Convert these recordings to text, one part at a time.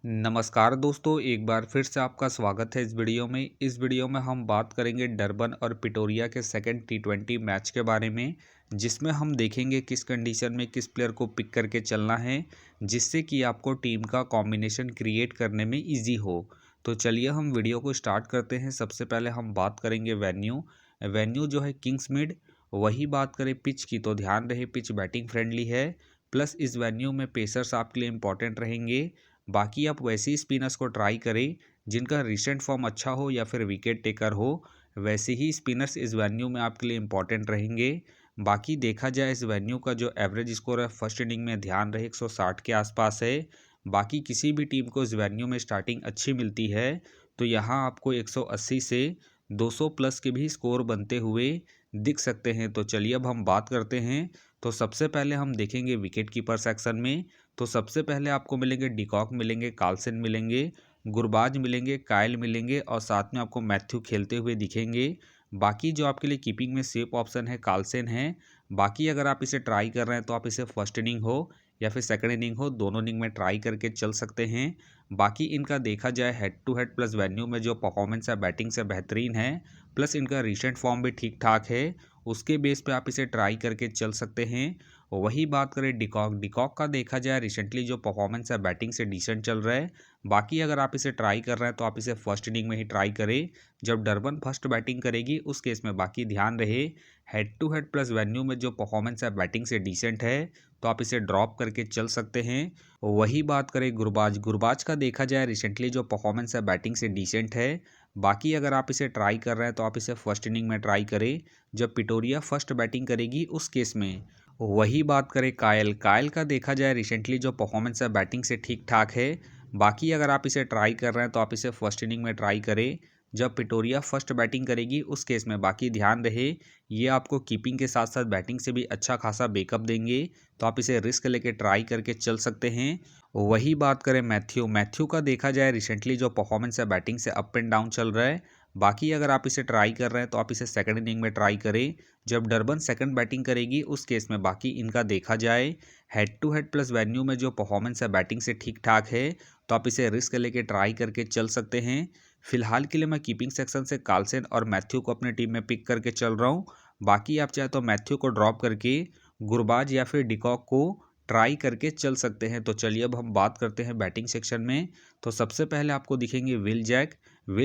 नमस्कार दोस्तों, एक बार फिर से आपका स्वागत है इस वीडियो में। इस वीडियो में हम बात करेंगे डरबन और पिटोरिया के सेकंड टी20 मैच के बारे में, जिसमें हम देखेंगे किस कंडीशन में किस प्लेयर को पिक करके चलना है, जिससे कि आपको टीम का कॉम्बिनेशन क्रिएट करने में इजी हो। तो चलिए हम वीडियो को स्टार्ट करते हैं। सबसे पहले हम बात करेंगे वेन्यू जो है किंग्समिड। वही बात करें पिच की, तो ध्यान रहे पिच बैटिंग फ्रेंडली है, प्लस इस वेन्यू में पेसर्स आपके लिए इंपॉर्टेंट रहेंगे। बाकी आप वैसे ही स्पिनर्स को ट्राई करें जिनका रिसेंट फॉर्म अच्छा हो या फिर विकेट टेकर हो। वैसे ही स्पिनर्स इस वेन्यू में आपके लिए इंपॉर्टेंट रहेंगे। बाकी देखा जाए इस वेन्यू का जो एवरेज स्कोर है फर्स्ट इनिंग में, ध्यान रहे 160 के आसपास है। बाकी किसी भी टीम को इस वेन्यू में स्टार्टिंग अच्छी मिलती है तो यहाँ आपको 180 से 200 प्लस के भी स्कोर बनते हुए दिख सकते हैं। तो चलिए अब हम बात करते हैं। तो सबसे पहले हम देखेंगे विकेट कीपर सेक्शन में। तो सबसे पहले आपको मिलेंगे डिकॉक मिलेंगे, कार्लसन मिलेंगे, गुरबाज मिलेंगे, कायल मिलेंगे और साथ में आपको मैथ्यू खेलते हुए दिखेंगे। बाकी जो आपके लिए कीपिंग में सेफ ऑप्शन है कार्लसन है। बाकी अगर आप इसे ट्राई कर रहे हैं तो आप इसे फर्स्ट इनिंग हो या फिर सेकंड इनिंग हो, दोनों इनिंग में ट्राई करके चल सकते हैं। बाकी इनका देखा जाए head to head plus venue में जो परफॉर्मेंस है बैटिंग से बेहतरीन है, प्लस इनका रिसेंट फॉर्म भी ठीक ठाक है। उसके बेस पे आप इसे ट्राई करके चल सकते हैं। वही बात करें डिकॉक का देखा जाए रिसेंटली जो परफॉर्मेंस है बैटिंग से डिसेंट चल रहा है। बाकी अगर आप इसे ट्राई कर रहे हैं तो आप इसे फर्स्ट इनिंग में ही ट्राई करें जब डरबन फर्स्ट बैटिंग करेगी उस केस में। बाकी ध्यान रहे head to head plus venue में जो परफॉर्मेंस है बैटिंग से डिसेंट है तो आप इसे ड्रॉप करके चल सकते हैं। वही बात करें गुरबाज का देखा जाए रिसेंटली जो परफॉर्मेंस है बैटिंग से डिसेंट है। बाकी अगर आप इसे ट्राई कर रहे हैं तो आप इसे फर्स्ट इनिंग में ट्राई करें जब पिटोरिया फर्स्ट बैटिंग करेगी उस केस में। वही बात करें कायल का देखा जाए रिसेंटली जो परफॉर्मेंस है बैटिंग से ठीक ठाक है। बाकी अगर आप इसे ट्राई कर रहे हैं तो आप इसे फर्स्ट इनिंग में ट्राई करें जब पिटोरिया फर्स्ट बैटिंग करेगी उस केस में। बाकी ध्यान रहे ये आपको कीपिंग के साथ साथ बैटिंग से भी अच्छा खासा बैकअप देंगे, तो आप इसे रिस्क लेके ट्राई करके चल सकते हैं। वही बात करें मैथ्यू का देखा जाए रिसेंटली जो परफॉर्मेंस है बैटिंग से अप एंड डाउन चल रहा है। बाकी अगर आप इसे ट्राई कर रहे हैं तो आप इसे सेकंड इनिंग में ट्राई करें जब डरबन सेकंड बैटिंग करेगी उस केस में। बाकी इनका देखा जाए head to head plus venue में जो परफॉर्मेंस है बैटिंग से ठीक ठाक है तो आप इसे रिस्क लेके ट्राई करके चल सकते हैं। फिलहाल के लिए मैं कीपिंग सेक्शन से कार्लसन और मैथ्यू को अपनी टीम में पिक करके चल रहा हूँ। बाकी आप चाहे तो मैथ्यू को ड्रॉप करके गुरबाज या फिर डिकॉक को ट्राई करके चल सकते हैं। तो चलिए अब हम बात करते हैं बैटिंग सेक्शन में। तो सबसे पहले आपको दिखेंगे विल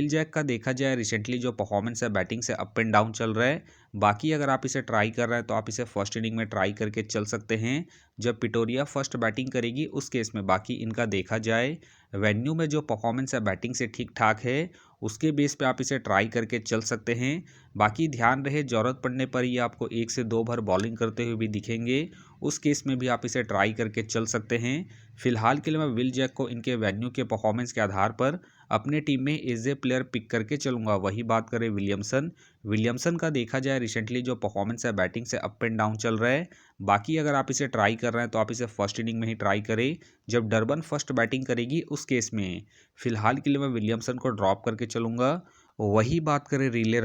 जैक का देखा जाए रिसेंटली जो परफॉर्मेंस है बैटिंग से अप एंड डाउन चल रहा है। बाकी अगर आप इसे ट्राई कर रहे हैं तो आप इसे फर्स्ट इनिंग में ट्राई करके चल सकते हैं जब पिटोरिया फर्स्ट बैटिंग करेगी उस केस में। बाकी इनका देखा जाए वेन्यू में जो परफॉर्मेंस है बैटिंग से ठीक ठाक है, उसके बेस पे आप इसे ट्राई करके चल सकते हैं। बाकी ध्यान रहे ज़रूरत पड़ने पर ये आपको 1 से 2 ओवर बॉलिंग करते हुए भी दिखेंगे, उस केस में भी आप इसे ट्राई करके चल सकते हैं। फिलहाल के लिए मैं विल जैक को इनके वेन्यू के परफॉर्मेंस के आधार पर अपने टीम में एज ए प्लेयर पिक करके चलूंगा। वही बात करें विलियमसन का देखा जाए रिसेंटली जो परफॉर्मेंस है बैटिंग से अप एंड डाउन चल रहा है। बाकी अगर आप इसे ट्राई कर रहे हैं तो आप इसे फर्स्ट इनिंग में ही ट्राई करें जब डरबन फर्स्ट बैटिंग करेगी उस केस में। फिलहाल के लिए मैं विलियमसन को ड्रॉप करके चलूंगा। वही बात करें रिले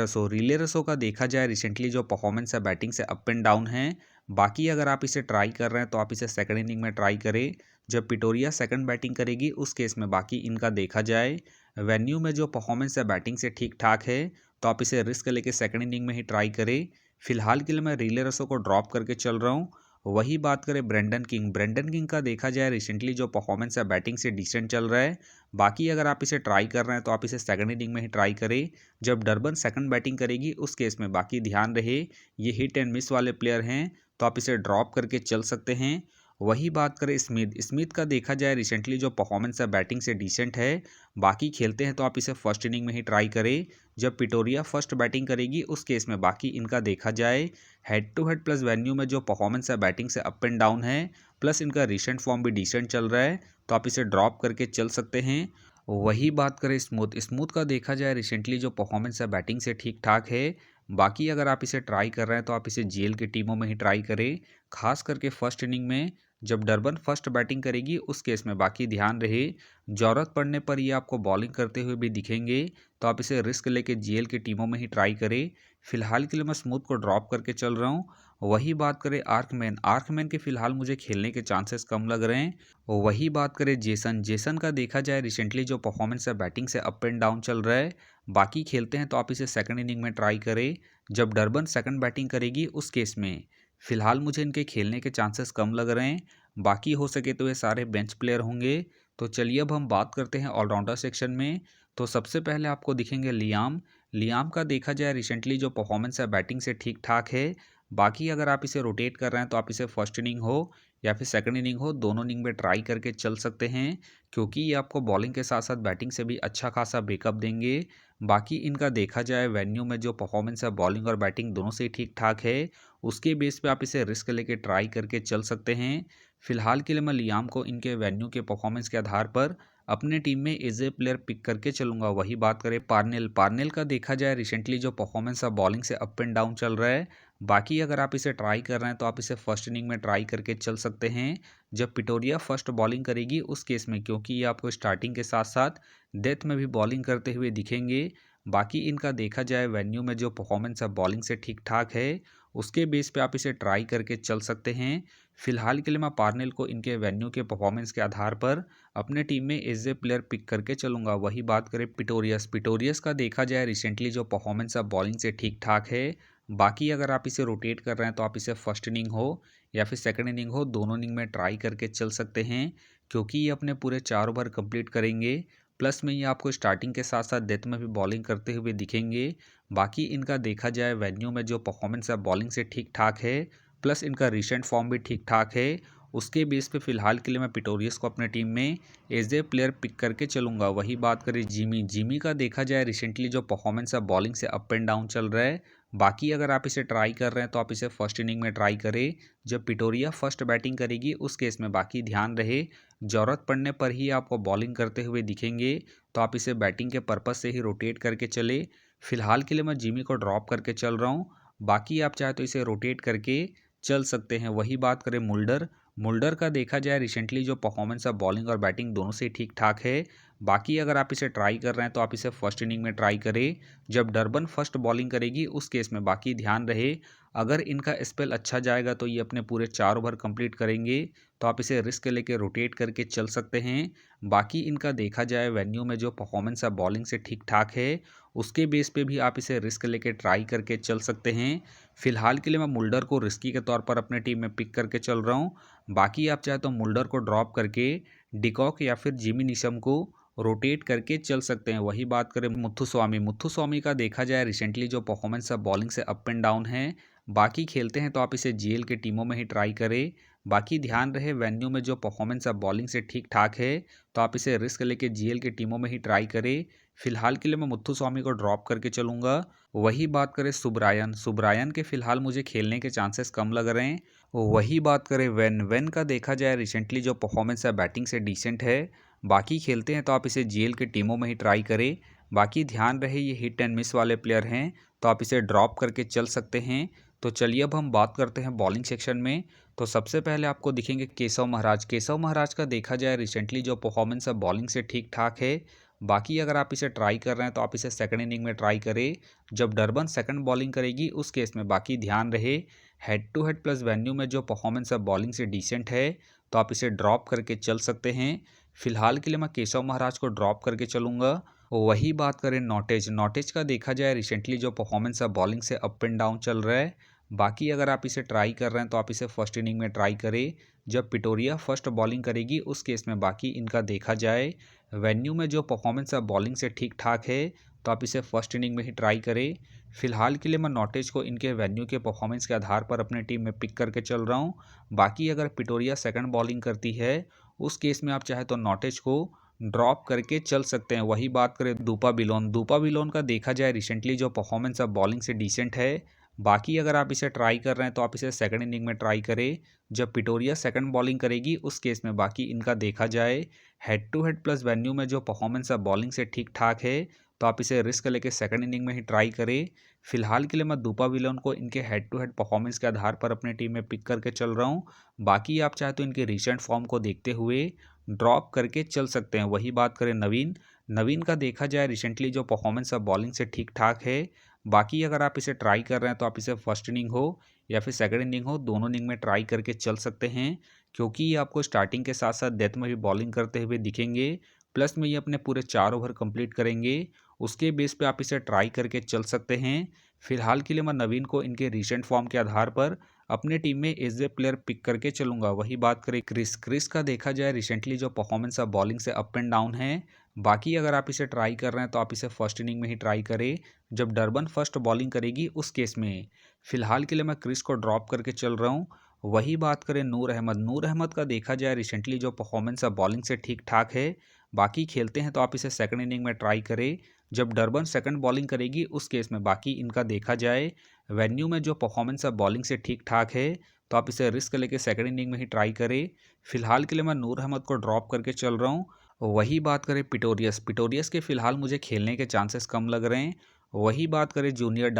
रसो का देखा जाए रिसेंटली जो परफॉर्मेंस है बैटिंग से अप एंड डाउन है। बाकी अगर आप इसे ट्राई कर रहे हैं तो आप इसे सेकंड इनिंग में ट्राई करें जब पिटोरिया सेकंड बैटिंग करेगी उस केस में। बाकी इनका देखा जाए वेन्यू में जो परफॉर्मेंस है बैटिंग से ठीक ठाक है तो आप इसे रिस्क लेके सेकंड इनिंग में ही ट्राई करें। फिलहाल के लिए मैं रिले रसो को ड्रॉप करके चल रहा हूँ। वही बात करें ब्रेंडन किंग का देखा जाए रिसेंटली जो परफॉर्मेंस है बैटिंग से डिसेंट चल रहा है। बाकी अगर आप इसे ट्राई कर रहे हैं तो आप इसे सेकंड इनिंग में ही ट्राई करें जब डरबन सेकंड बैटिंग करेगी उस केस में। बाकी ध्यान रहे ये हिट एंड मिस वाले प्लेयर हैं तो आप इसे ड्रॉप करके चल सकते हैं। वही बात करें स्मिथ का देखा जाए रिसेंटली जो परफॉर्मेंस है बैटिंग से डिसेंट है। बाकी खेलते हैं तो आप इसे फर्स्ट इनिंग में ही ट्राई करें जब पिटोरिया फर्स्ट बैटिंग करेगी उस केस में। बाकी इनका देखा जाए head to head plus venue में जो परफॉर्मेंस है बैटिंग से अप एंड डाउन है, प्लस इनका रिसेंट फॉर्म भी डिसेंट चल रहा है तो आप इसे ड्रॉप करके चल सकते हैं। वही बात करें स्मूथ का देखा जाए रिसेंटली जो परफॉर्मेंस है बैटिंग से ठीक ठाक है। बाकी अगर आप इसे ट्राई कर रहे हैं तो आप इसे जीएल की टीमों में ही ट्राई करें, खास करके फर्स्ट इनिंग में जब डरबन फर्स्ट बैटिंग करेगी उस केस में। बाकी ध्यान रहे ज़रूरत पड़ने पर ये आपको बॉलिंग करते हुए भी दिखेंगे तो आप इसे रिस्क लेके जीएल की टीमों में ही ट्राई करें। फिलहाल के लिए मैं स्मूथ को ड्रॉप करके चल रहा हूँ। वही बात करें आर्कमैन, आर्कमैन के फिलहाल मुझे खेलने के चांसेस कम लग रहे हैं। वही बात करें जेसन, जेसन का देखा जाए रिसेंटली जो परफॉर्मेंस है बैटिंग से अप एंड डाउन चल रहा है। बाकी खेलते हैं तो आप इसे सेकंड इनिंग में ट्राई करें, जब डरबन सेकंड बैटिंग करेगी उस केस में। फिलहाल मुझे इनके खेलने के चांसेस कम लग रहे हैं। बाकी हो सके तो ये सारे बेंच प्लेयर होंगे। तो चलिए अब हम बात करते हैं ऑलराउंडर सेक्शन में। तो सबसे पहले आपको दिखेंगे लियाम। लियाम का देखा जाए रिसेंटली जो परफॉर्मेंस है बैटिंग से ठीक ठाक है। बाकी अगर आप इसे रोटेट कर रहे हैं तो आप इसे फर्स्ट इनिंग हो या फिर सेकंड इनिंग हो, दोनों इनिंग में ट्राई करके चल सकते हैं, क्योंकि ये आपको बॉलिंग के साथ साथ बैटिंग से भी अच्छा खासा बैकअप देंगे। बाकी इनका देखा जाए वेन्यू में जो परफॉर्मेंस है बॉलिंग और बैटिंग दोनों से ही ठीक ठाक है, उसके बेस पे आप इसे रिस्क लेके ट्राई करके चल सकते हैं। फिलहाल के लिए मैं लियाम को इनके वेन्यू के परफॉर्मेंस के आधार पर अपने टीम में एज ए प्लेयर पिक करके चलूंगा। वही बात करें पार्नेल, पार्नेल का देखा जाए रिसेंटली जो परफॉर्मेंस है बॉलिंग से अप एंड डाउन चल रहा है। बाकी अगर आप इसे ट्राई कर रहे हैं तो आप इसे फर्स्ट इनिंग में ट्राई करके चल सकते हैं, जब पिटोरिया फर्स्ट बॉलिंग करेगी उस केस में, क्योंकि ये आपको स्टार्टिंग के साथ साथ डेथ में भी बॉलिंग करते हुए दिखेंगे। बाकी इनका देखा जाए वेन्यू में जो परफॉर्मेंस है बॉलिंग से ठीक ठाक है, उसके बेस पे आप इसे ट्राई करके चल सकते हैं। फिलहाल के लिए मैं पार्नेल को इनके वेन्यू के परफॉर्मेंस के आधार पर अपने टीम में एज ए प्लेयर पिक करके चलूंगा। वही बात करें पिटोरियस, पिटोरियस का देखा जाए रिसेंटली जो परफॉर्मेंस है बॉलिंग से ठीक ठाक है। बाकी अगर आप इसे रोटेट कर रहे हैं तो आप इसे फर्स्ट इनिंग हो या फिर सेकंड इनिंग हो, दोनों इनिंग में ट्राई करके चल सकते हैं, क्योंकि ये अपने पूरे 4 ओवर कंप्लीट करेंगे। प्लस में ये आपको स्टार्टिंग के साथ साथ डेथ में भी बॉलिंग करते हुए दिखेंगे। बाकी इनका देखा जाए वेन्यू में जो परफॉर्मेंस है बॉलिंग से ठीक ठाक है, प्लस इनका रिसेंट फॉर्म भी ठीक ठाक है। उसके बेस पे फिलहाल के लिए मैं पिटोरियस को अपने टीम में एज ए प्लेयर पिक करके चलूंगा। वही बात करें जिमी, जिमी का देखा जाए रिसेंटली जो परफॉर्मेंस है बॉलिंग से अप एंड डाउन चल रहा है। बाकी अगर आप इसे ट्राई कर रहे हैं तो आप इसे फर्स्ट इनिंग में ट्राई करें, जब पिटोरिया फर्स्ट बैटिंग करेगी उस केस में। बाकी ध्यान रहे ज़रूरत पड़ने पर ही आपको बॉलिंग करते हुए दिखेंगे, तो आप इसे बैटिंग के पर्पज़ से ही रोटेट करके चले। फिलहाल के लिए मैं जिमी को ड्रॉप करके चल रहा हूँ। बाकी आप चाहे तो इसे रोटेट करके चल सकते हैं। वही बात करें मुल्डर, मुल्डर का देखा जाए रिसेंटली जो परफॉर्मेंस है बॉलिंग और बैटिंग दोनों से ठीक ठाक है। बाकी अगर आप इसे ट्राई कर रहे हैं तो आप इसे फर्स्ट इनिंग में ट्राई करें, जब डरबन फर्स्ट बॉलिंग करेगी उस केस में। बाकी ध्यान रहे अगर इनका स्पेल अच्छा जाएगा तो ये अपने पूरे 4 ओवर कंप्लीट करेंगे, तो आप इसे रिस्क लेके रोटेट करके चल सकते हैं। बाकी इनका देखा जाए वेन्यू में जो परफॉर्मेंस है बॉलिंग से ठीक ठाक है, उसके बेस पे भी आप इसे रिस्क लेके ट्राई करके चल सकते हैं। फिलहाल के लिए मैं मुल्डर को रिस्की के तौर पर अपने टीम में पिक करके चल रहा हूँ। बाकी आप चाहे तो मुल्डर को ड्रॉप करके डिकॉक या फिर जिमी निशम को रोटेट करके चल सकते हैं। वही बात करें मुथुस्वामी, मुथुस्वामी का देखा जाए रिसेंटली जो परफॉर्मेंस है बॉलिंग से अप एंड डाउन है। बाकी खेलते हैं तो आप इसे जीएल के टीमों में ही ट्राई करें। बाकी ध्यान रहे वेन्यू में जो परफॉर्मेंस है बॉलिंग से ठीक ठाक है, तो आप इसे रिस्क लेके जीएल के टीमों में ही ट्राई करें। फिलहाल के लिए मैं मुथुस्वामी को ड्रॉप करके चलूंगा। वही बात करें सुब्रायन, सुब्रायन के फिलहाल मुझे खेलने के चांसेस कम लग रहे हैं। वही बात करें वेन, वेन का देखा जाए रिसेंटली जो परफॉर्मेंस है बैटिंग से डिसेंट है। बाकी खेलते हैं तो आप इसे जीएल के टीमों में ही ट्राई करें। बाकी ध्यान रहे ये हिट एंड मिस वाले प्लेयर हैं, तो आप इसे ड्रॉप करके चल सकते हैं। तो चलिए अब हम बात करते हैं बॉलिंग सेक्शन में। तो सबसे पहले आपको दिखेंगे केशव महाराज, केशव महाराज का देखा जाए रिसेंटली जो परफॉर्मेंस है बॉलिंग से ठीक ठाक है। बाकी अगर आप इसे ट्राई कर रहे हैं तो आप इसे सेकंड इनिंग में ट्राई करें, जब डरबन सेकंड बॉलिंग करेगी उस केस में। बाकी ध्यान रहे head to head plus venue में जो परफॉर्मेंस है बॉलिंग से डिसेंट है, तो आप इसे ड्रॉप करके चल सकते हैं। फिलहाल के लिए मैं केशव महाराज को ड्रॉप करके चलूंगा। वही बात करें नॉटेज, नॉटेज का देखा जाए रिसेंटली जो परफॉर्मेंस है बॉलिंग से अप एंड डाउन चल रहा है। बाकी अगर आप इसे ट्राई कर रहे हैं तो आप इसे फर्स्ट इनिंग में ट्राई करें, जब पिटोरिया फर्स्ट बॉलिंग करेगी उस केस में। बाकी इनका देखा जाए वेन्यू में जो परफॉर्मेंस है बॉलिंग से ठीक ठाक है, तो आप इसे फर्स्ट इनिंग में ही ट्राई करें। फिलहाल के लिए मैं नॉटेज को इनके वेन्यू के परफॉर्मेंस के आधार पर अपने टीम में पिक करके चल रहा हूँ। बाकी अगर पिटोरिया सेकंड बॉलिंग करती है उस केस में आप चाहे तो नॉटेज को ड्रॉप करके चल सकते हैं। वही बात करें दूपा बिलोन, दूपा बिलोन का देखा जाए रिसेंटली जो परफॉर्मेंस है बॉलिंग से डिसेंट है। बाकी अगर आप इसे ट्राई कर रहे हैं तो आप इसे सेकंड इनिंग में ट्राई करें, जब पिटोरिया सेकंड बॉलिंग करेगी उस केस में। बाकी इनका देखा जाए head to head plus venue में जो परफॉर्मेंस है बॉलिंग से ठीक ठाक है, तो आप इसे रिस्क लेके सेकंड इनिंग में ही ट्राई करें। फिलहाल के लिए मैं दूपा विलोन को इनके हेड टू हेड परफॉर्मेंस के आधार पर अपने टीम में पिक करके चल रहा हूँ। बाकी आप चाहे तो इनके रिसेंट फॉर्म को देखते हुए ड्रॉप करके चल सकते हैं। वही बात करें नवीन, नवीन का देखा जाए रिसेंटली जो परफॉर्मेंस है बॉलिंग से ठीक ठाक है। बाकी अगर आप इसे ट्राई कर रहे हैं तो आप इसे फर्स्ट इनिंग हो या फिर सेकंड इनिंग हो, दोनों इनिंग में ट्राई करके चल सकते हैं, क्योंकि ये आपको स्टार्टिंग के साथ साथ डेथ में भी बॉलिंग करते हुए दिखेंगे। प्लस में ये अपने पूरे 4 ओवर कंप्लीट करेंगे। उसके बेस पे आप इसे ट्राई करके चल सकते हैं। फिलहाल के लिए मैं नवीन को इनके रिसेंट फॉर्म के आधार पर अपने टीम में एज ए प्लेयर पिक करके चलूंगा। वही बात करें क्रिस का देखा जाए रिसेंटली जो परफॉर्मेंस है बॉलिंग से अप एंड डाउन है। बाकी अगर आप इसे ट्राई कर रहे हैं तो आप इसे फर्स्ट इनिंग में ही ट्राई करें, जब डरबन फर्स्ट बॉलिंग करेगी उस केस में। फिलहाल के लिए मैं क्रिस को ड्रॉप करके चल रहा हूँ। वही बात करें नूर अहमद का देखा जाए रिसेंटली जो परफॉर्मेंस है बॉलिंग से ठीक ठाक है। बाकी खेलते हैं तो आप इसे सेकंड इनिंग में ट्राई करें, जब डरबन सेकंड बॉलिंग करेगी उस केस में। बाकी इनका देखा जाए वेन्यू में जो परफॉर्मेंस है बॉलिंग से ठीक ठाक है, तो आप इसे रिस्क लेके सेकंड इनिंग में ही ट्राई करें। फिलहाल के लिए मैं नूर अहमद को ड्रॉप करके चल रहा हूँ। वही बात करें पिटोरियस के फिलहाल मुझे खेलने के चांसेस कम लग रहे हैं। वही बात करें जूनियर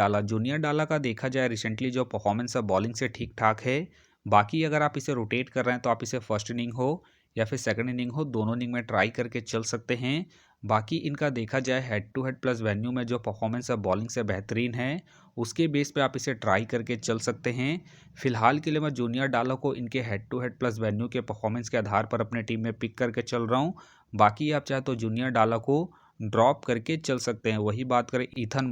डाला का देखा जाए रिसेंटली जो परफॉर्मेंस है बॉलिंग से ठीक ठाक है। बाकी अगर आप इसे रोटेट कर रहे हैं तो आप इसे फर्स्ट इनिंग हो या फिर सेकंड इनिंग हो, दोनों इनिंग में ट्राई करके चल सकते हैं। बाकी इनका देखा जाए head to head plus venue में जो परफॉर्मेंस है बॉलिंग से बेहतरीन है, उसके बेस पे आप इसे ट्राई करके चल सकते हैं। फिलहाल के लिए मैं जूनियर डाला को इनके head to head plus venue के परफॉर्मेंस के आधार पर अपने टीम में पिक करके चल रहा हूँ। बाकी आप चाहे तो जूनियर डाला को ड्रॉप करके चल सकते हैं। वही बात करें ईथन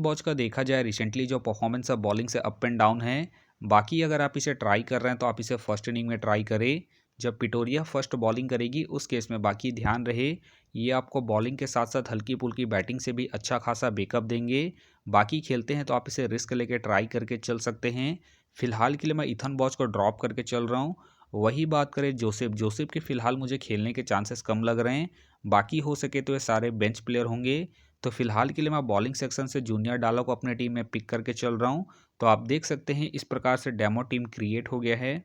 बॉच का देखा जाए रिसेंटली जो परफॉर्मेंस है बॉलिंग से अप एंड डाउन है। बाकी अगर आप इसे ट्राई कर रहे हैं तो आप इसे फर्स्ट इनिंग में ट्राई करें, जब पिटोरिया फर्स्ट बॉलिंग करेगी उस केस में। बाकी ध्यान रहे ये आपको बॉलिंग के साथ साथ हल्की फुल्की बैटिंग से भी अच्छा खासा बैकअप देंगे। बाकी खेलते हैं तो आप इसे रिस्क लेके ट्राई करके चल सकते हैं। फिलहाल के लिए मैं ईथन बॉच को ड्रॉप करके चल रहा हूँ। वही बात करें जोसेफ के फिलहाल मुझे खेलने के चांसेस कम लग रहे हैं। बाकी हो सके तो ये सारे बेंच प्लेयर होंगे। तो फिलहाल के लिए मैं बॉलिंग सेक्शन से जूनियर डाला को अपने टीम में पिक करके चल रहा हूँ। तो आप देख सकते हैं इस प्रकार से डेमो टीम क्रिएट हो गया है।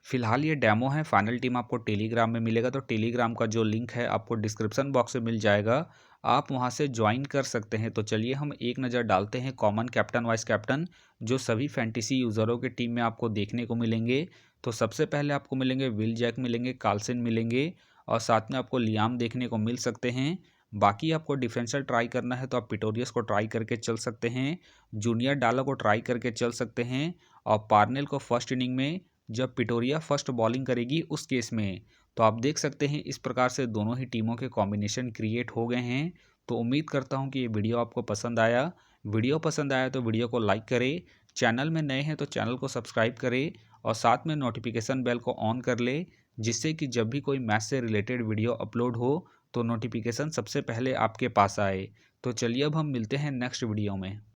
फिलहाल ये डेमो है, फाइनल टीम आपको टेलीग्राम में मिलेगा, तो टेलीग्राम का जो लिंक है आपको डिस्क्रिप्शन बॉक्स में मिल जाएगा, आप वहां से ज्वाइन कर सकते हैं। तो चलिए हम एक नज़र डालते हैं कॉमन कैप्टन वाइस कैप्टन जो सभी फैंटेसी यूज़रों के टीम में आपको देखने को मिलेंगे। तो सबसे पहले आपको मिलेंगे विल जैक मिलेंगे, कार्लसन मिलेंगे और साथ में आपको लियाम देखने को मिल सकते हैं। बाकी आपको डिफेंसर ट्राई करना है तो आप पिटोरियस को ट्राई करके चल सकते हैं, जूनियर डाला को ट्राई करके चल सकते हैं और पार्नेल को फर्स्ट इनिंग में जब पिटोरिया फर्स्ट बॉलिंग करेगी उस केस में। तो आप देख सकते हैं इस प्रकार से दोनों ही टीमों के कॉम्बिनेशन क्रिएट हो गए हैं। तो उम्मीद करता हूं कि ये वीडियो आपको पसंद आया। वीडियो पसंद आया तो वीडियो को लाइक करें, चैनल में नए हैं तो चैनल को सब्सक्राइब करें और साथ में नोटिफिकेशन बेल को ऑन कर ले, जिससे कि जब भी कोई मैच से रिलेटेड वीडियो अपलोड हो तो नोटिफिकेशन सबसे पहले आपके पास आए। तो चलिए अब हम मिलते हैं नेक्स्ट वीडियो में।